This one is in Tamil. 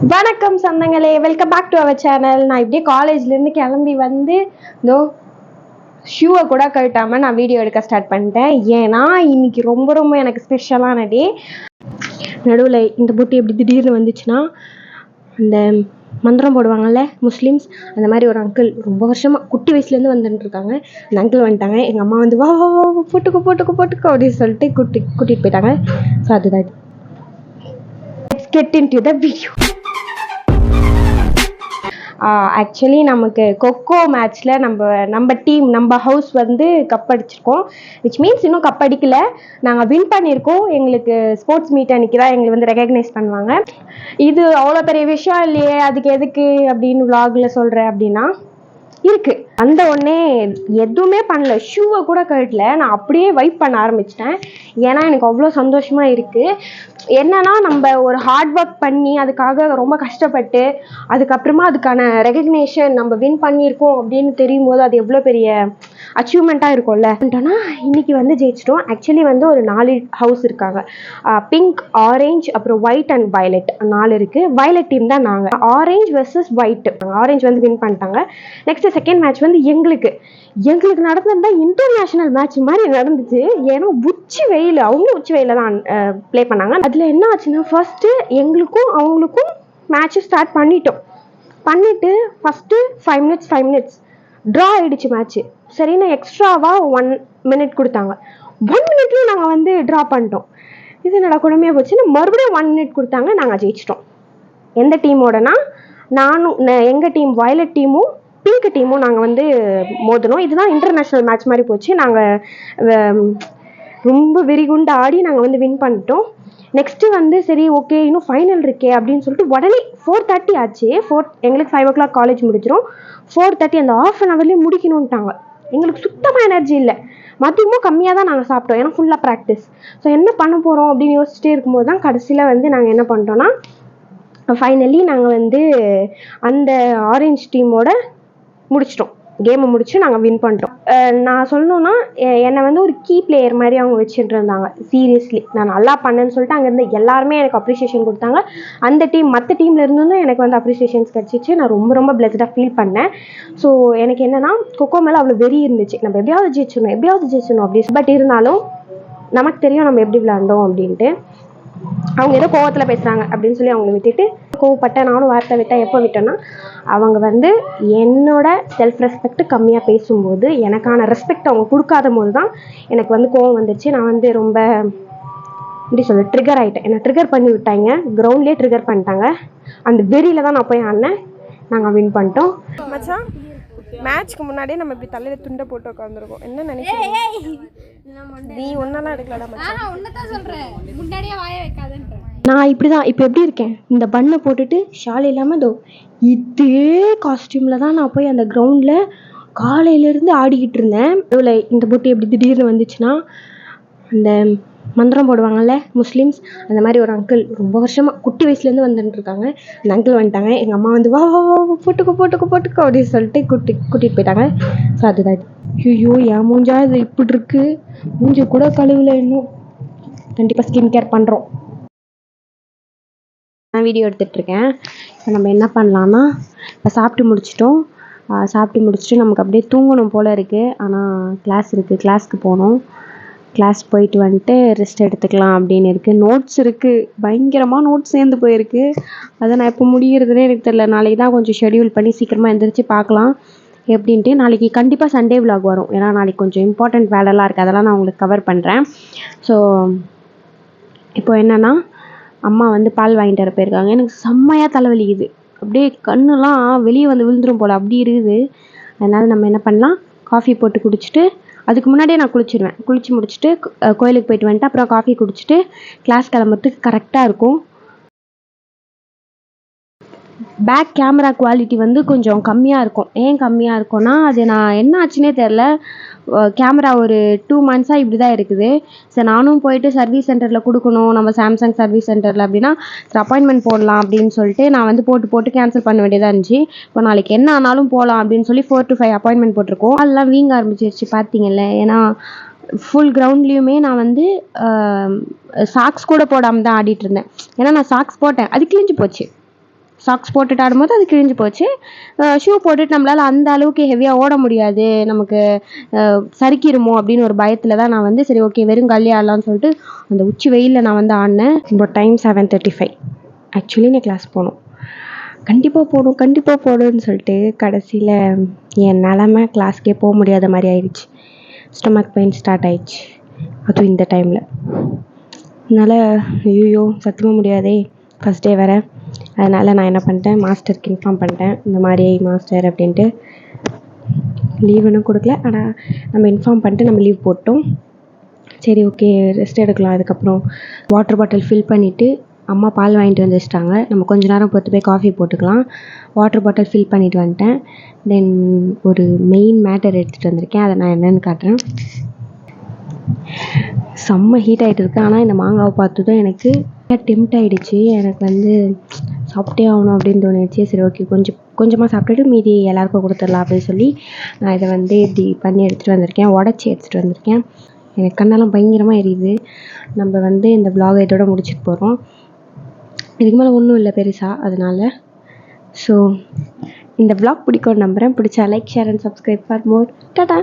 வணக்கம் சொந்தங்களே, welcome back to our channel. நான் இப்படியே காலேஜ்லேருந்து கிளம்பி வந்து இதோ ஷூவை கூட கழட்டாமல் நான் வீடியோ எடுக்க ஸ்டார்ட் பண்ணிட்டேன். ஏன்னா இன்னைக்கு ரொம்ப ரொம்ப எனக்கு ஸ்பெஷலான டே. நடுவில் இந்த புட்டி எப்படி திடீர்னு வந்துச்சுன்னா, அந்த மந்திரம் போடுவாங்கல்ல முஸ்லீம்ஸ், அந்த மாதிரி ஒரு அங்கிள் ரொம்ப வருஷமாக குட்டி வயசுலேருந்து வந்துட்டுருக்காங்க. அந்த அங்கிள் வந்துட்டாங்க. எங்கள் அம்மா வந்து வா வா வா போட்டுக்கோ போட்டுக்கோ போட்டுக்கோ அப்படின்னு சொல்லிட்டு கூட்டிகிட்டு போயிட்டாங்க. ஸோ அதுதான் இது. Let's get into the video. Actually நமக்கு கொக்கோ மேட்ச்சில் நம்ம டீம் நம்ம ஹவுஸ் வந்து கப் அடிச்சிருக்கோம். விச் மீன்ஸ் இன்னும் கப் அடிக்கல, நாங்கள் வின் பண்ணியிருக்கோம். எங்களுக்கு ஸ்போர்ட்ஸ் மீட் அன்றைக்கி தான் எங்களை வந்து ரெகக்னைஸ் பண்ணுவாங்க. இது அவ்வளோ பெரிய விஷயம் இல்லையே, அதுக்கு எதுக்கு அப்படின்னு விலாகில் சொல்கிறேன் அப்படின்னா இருக்கு. அந்த உடனே எதுவுமே பண்ணல, ஷூவை கூட கழட்டல, நான் அப்படியே வைப் பண்ண ஆரம்பிச்சிட்டேன். ஏன்னா எனக்கு அவ்வளோ சந்தோஷமாக இருக்குது. என்னன்னா நம்ம ஒரு ஹார்ட் ஒர்க் பண்ணி அதுக்காக ரொம்ப கஷ்டப்பட்டு அதுக்கப்புறமா அதுக்கான ரெகக்னேஷன் நம்ம வின் பண்ணியிருக்கோம் அப்படின்னு தெரியும் போது அது எவ்வளோ பெரிய அச்சீவ்மெண்ட்டாக இருக்கும்ல. இன்னைக்கு வந்து ஜெயிச்சிட்டோம். ஆக்சுவலி வந்து ஒரு 4 ஹவுஸ் இருக்காங்க. பிங்க், ஆரேஞ்ச், அப்புறம் ஒயிட் அண்ட் வயலட் 4 இருக்குது. வயலட் டீம் தான் நாங்கள். Orange versus white. ஆரேஞ்ச் வந்து வின் பண்ணிட்டாங்க. நெக்ஸ்ட் செகண்ட் மேட்ச் வந்து எங்களுக்கு நடந்ததுன்னா இன்டர்நேஷனல் மேட்ச் மாதிரி நடந்துச்சு. ஏன்னா உச்சி வெயில், அவங்க உச்சி வெயில தான் ப்ளே பண்ணாங்க. அதில் என்ன ஆச்சுன்னா, ஃபர்ஸ்ட்டு எங்களுக்கும் அவங்களுக்கும் மேட்ச் ஸ்டார்ட் பண்ணிட்டு ஃபஸ்ட்டு 5 மினிட்ஸ் ட்ரா ஆகிடுச்சு மேட்ச்சு. சரின்னு எக்ஸ்ட்ராவாக 1 மினிட் கொடுத்தாங்க. 1 மினிட்லேயும் நாங்கள் வந்து ட்ரா பண்ணிட்டோம். இது என்னடா கொடுமையாக போச்சுன்னு மறுபடியும் 1 மினிட் கொடுத்தாங்க. நாங்கள் ஜெயிச்சிட்டோம். எந்த டீமோடனா, எங்கள் டீம் வயலட் டீமும் பிங்க் டீமும் நாங்கள் வந்து மோதினோம். இதுதான் இன்டர்நேஷ்னல் மேட்ச் மாதிரி போச்சு. நாங்கள் ரொம்ப வெறிகுண்டு ஆடி நாங்கள் வந்து வின் பண்ணிட்டோம். நெக்ஸ்ட்டு வந்து சரி ஓகே இன்னும் ஃபைனல் இருக்கே அப்படின்னு சொல்லிட்டு உடனே 4:30 ஆச்சு. எங்களுக்கு 5 o'clock காலேஜ் முடிச்சிடும். 4:30 அந்த ½ an hourலேயே முடிக்கணுன்ட்டாங்க. எங்களுக்கு சுத்தமாக எனர்ஜி இல்லை. மதியமும் கம்மியாக தான் நாங்கள் சாப்பிட்டோம், ஏன்னா ஃபுல்லாக ப்ராக்டிஸ். ஸோ என்ன பண்ண போகிறோம் அப்படின்னு யோசிச்சுட்டே இருக்கும்போது தான் கடைசியில் வந்து நாங்கள் என்ன பண்ணிட்டோன்னா, ஃபைனலி நாங்கள் வந்து அந்த ஆரஞ்ச் டீமோட முடிச்சிட்டோம். கேமை முடிச்சு நாங்கள் வின் பண்ணிட்டோம். நான் சொல்லணுன்னா, என்னை வந்து ஒரு கீ பிளேயர் மாதிரி அவங்க வச்சுட்டு இருந்தாங்க. சீரியஸ்லி நான் நல்லா பண்ணேன்னு சொல்லிட்டு அங்கேருந்து எல்லாருமே எனக்கு அப்ரிசியேஷன் கொடுத்தாங்க. அந்த டீம் மற்ற டீமில் இருந்தும் எனக்கு வந்து அப்ரிசியேஷன்ஸ் கிடச்சிச்சு. நான் ரொம்ப ரொம்ப பிளஸ்டாக ஃபீல் பண்ணேன். ஸோ எனக்கு என்னென்னா, கொக்கோ மேலே அவ்வளோ வெறி இருந்துச்சு. நம்ம எப்படியாவது ஜெயிச்சணும் அப்படி. பட் இருந்தாலும் நமக்கு தெரியும் நம்ம எப்படி விளையாண்டோம் அப்படின்ட்டு. அவங்க ஏதோ கோவத்தில் பேசுகிறாங்க அப்படின்னு சொல்லி அவங்கள விட்டுட்டு, கோவப்பட்டேன் நானும் வார்த்தை விட்டேன். எப்போ விட்டேன்னா, அவங்க வந்து என்னோட செல்ஃப் ரெஸ்பெக்ட் கம்மியாக பேசும்போது, எனக்கான ரெஸ்பெக்ட் அவங்க கொடுக்காத போது தான் எனக்கு வந்து கோவம் வந்துச்சு. நான் வந்து ரொம்ப எப்படி சொல்ல ட்ரிகர் ஆகிட்டேன். என்னை ட்ரிகர் பண்ணி விட்டாங்க. கிரவுண்ட்லேயே ட்ரிகர் பண்ணிட்டாங்க. அந்த வெறியில் தான் நான் போய் ஆடினேன். நாங்கள் வின் பண்ணிட்டோம். மச்சான், மேட்ச்க்கு முன்னாடியே நம்ம இப்படி தலையில் துண்டை போட்டு உட்காந்துருக்கோம். என்ன நினைக்கிறீங்க? நீ ஒன்னெல்லாம் எடுக்கலடா மச்சான். நான் இப்படி தான் இப்போ எப்படி இருக்கேன், இந்த பண்ணை போட்டுட்டு ஷால் இல்லாமல் இதே காஸ்டியூமில் தான் நான் போய் அந்த கிரவுண்டில் காலையிலேருந்து ஆடிக்கிட்டு இருந்தேன். இந்த புட்டி எப்படி திடீர்னு வந்துச்சுன்னா, அந்த மந்திரம் போடுவாங்கல்ல முஸ்லீம்ஸ், அந்த மாதிரி ஒரு அங்கிள் ரொம்ப வருஷமாக குட்டி வயசுலேருந்து வந்துட்டுருக்காங்க. அந்த அங்கிள் வந்துட்டாங்க. எங்கள் அம்மா வந்து வா வா வா போட்டுக்கோ போட்டுக்கோ போட்டுக்கோ அப்படின்னு சொல்லிட்டு கூட்டிகிட்டு போயிட்டாங்க. ஸோ அதுதான் இது. ஐயோ என் மூஞ்சா இது இப்படி இருக்கு, மூஞ்சி கூட கழுவில். இன்னும் கண்டிப்பாக ஸ்கின் கேர் பண்ணுறோம். நான் வீடியோ எடுத்துகிட்ருக்கேன். இப்போ நம்ம என்ன பண்ணலான்னா, இப்போ சாப்பிட்டு முடிச்சுட்டு நமக்கு அப்படியே தூங்கணும் போல் இருக்குது. ஆனால் கிளாஸ் இருக்குது, கிளாஸ்க்கு போகணும். கிளாஸ் போயிட்டு வந்துட்டு ரெஸ்ட் எடுத்துக்கலாம் அப்படின்னு இருக்குது. நோட்ஸ் இருக்குது, பயங்கரமாக நோட்ஸ் சேர்ந்து போயிருக்கு. அதை நான் எப்போ முடிகிறதுனே எனக்கு தெரியல. நாளைக்கு தான் கொஞ்சம் ஷெடியூல் பண்ணி சீக்கிரமாக எழுந்திரிச்சு பார்க்கலாம் எப்படின்ட்டு. நாளைக்கு கண்டிப்பாக சண்டே விலாக் வரும். ஏன்னா நாளைக்கு கொஞ்சம் இம்பார்ட்டண்ட் வேலைலாம் இருக்குது, அதெல்லாம் நான் உங்களுக்கு கவர் பண்ணுறேன். ஸோ இப்போ என்னென்னா, அம்மா வந்து பால் வாங்கிட்டு வர போயிருக்காங்க. எனக்கு செம்மையாக தலைவலிக்குது. அப்படியே கண்ணெல்லாம் வெளியே வந்து விழுந்துரும் போல் அப்படி இருக்குது. அதனால் நம்ம என்ன பண்ணலாம், காஃபி போட்டு குடிச்சிட்டு, அதுக்கு முன்னாடியே நான் குளிச்சு முடிச்சுட்டு கோயிலுக்கு போயிட்டு வந்துட்டு அப்புறம் காஃபி குடிச்சிட்டு கிளாஸ் கிளம்புறதுக்கு கரெக்டாக இருக்கும். பேக் கேமரா குவாலிட்டி வந்து கொஞ்சம் கம்மியாக இருக்கும். ஏன் கம்மியாக இருக்கும்னா, அது நான் என்ன ஆச்சுன்னே தெரில. கேமரா ஒரு 2 months இப்படி தான் இருக்குது. சரி நானும் போயிட்டு சர்வீஸ் சென்டரில் கொடுக்கணும், நம்ம சாம்சங் சர்வீஸ் சென்டரில் அப்படின்னா சரி அப்பாயின்மெண்ட் போடலாம் அப்படின்னு சொல்லிட்டு நான் வந்து போட்டு கேன்சல் பண்ண வேண்டியதாக இருந்துச்சு. இப்போ நாளைக்கு என்ன ஆனாலும் போகலாம் அப்படின்னு சொல்லி 4 to 5 அப்பாயின்மெண்ட் போட்டிருக்கோம். அதெல்லாம் வீங்க ஆரம்பிச்சிருச்சு பார்த்தீங்கல்ல. ஏன்னா ஃபுல் கிரவுண்ட்லேயுமே நான் வந்து சாக்ஸ் கூட போடாமல் தான் ஆடிட்டு இருந்தேன். ஏன்னா நான் சாக்ஸ் போட்டேன், அது கிழிஞ்சு போச்சு. சாக்ஸ் போட்டுட்டு ஆடும்போது அது கிழிஞ்சு போச்சு. ஷூ போட்டுட்டு நம்மளால் அந்த அளவுக்கு ஹெவியாக ஓட முடியாது, நமக்கு சறுக்கிருமோ அப்படின்னு ஒரு பயத்தில் தான் நான் வந்து சரி ஓகே வெறும் காலியே ஆடலாம்னு சொல்லிட்டு அந்த உச்சி வெயிலில் நான் வந்து ஆடினேன். இப்போ டைம் 7:35. ஆக்சுவலி நான் கிளாஸ் போகணும், கண்டிப்பாக போகணும்னு சொல்லிட்டு கடைசியில் என் நிலமை கிளாஸ்க்கே போக முடியாத மாதிரி ஆயிடுச்சு. ஸ்டொமக் பெயின் ஸ்டார்ட் ஆயிடுச்சு, அதுவும் இந்த டைமில். அதனால் ஐயோ சத்தியமாக முடியாதே, ஃபஸ்ட் டே வேறு. அதனால் நான் என்ன பண்ணிட்டேன், மாஸ்டருக்கு இன்ஃபார்ம் பண்ணிட்டேன், இந்த மாதிரி மாஸ்டர் அப்படின்ட்டு. லீவுன்னு கொடுக்கல, ஆனால் நம்ம இன்ஃபார்ம் பண்ணிட்டு நம்ம லீவ் போட்டோம். சரி ஓகே ரெஸ்ட் எடுக்கலாம். அதுக்கப்புறம் வாட்டர் பாட்டில் ஃபில் பண்ணிவிட்டு அம்மா பால் வாங்கிட்டு வந்து வச்சிட்டாங்க, நம்ம கொஞ்ச நேரம் பொறுத்து போய் காஃபி போட்டுக்கலாம். வாட்டர் பாட்டில் ஃபில் பண்ணிவிட்டு வந்துட்டேன். தென் ஒரு மெயின் மேட்டர் எடுத்துகிட்டு வந்திருக்கேன், அதை நான் என்னென்னு காட்டுறேன். செம்ம ஹீட் ஆகிட்டு இருக்கு. ஆனால் இந்த மாங்காவை பார்த்ததும் எனக்கு டெம்ட் ஆகிடுச்சு, எனக்கு வந்து சாப்பிட்டே ஆகணும் அப்படின்னு தோணிடுச்சு. சரி ஓகே கொஞ்சமாக சாப்பிட்டுட்டு மீதி எல்லாருக்கும் கொடுத்துடலாம் அப்படின்னு சொல்லி நான் இதை வந்து இப்படி பண்ணி எடுத்துகிட்டு வந்திருக்கேன், உடச்சி எடுத்துகிட்டு வந்திருக்கேன். எனக்கு கண்ணெல்லாம் பயங்கரமாக எரியுது. நம்ம வந்து இந்த vlog இதோட முடிச்சுட்டு போகிறோம். இதுக்கு மேலே ஒன்றும் இல்லை பெருசாக, அதனால். ஸோ இந்த vlog பிடிக்கும்னு நம்புகிறேன். பிடிச்சா like, share and subscribe for more. Tata.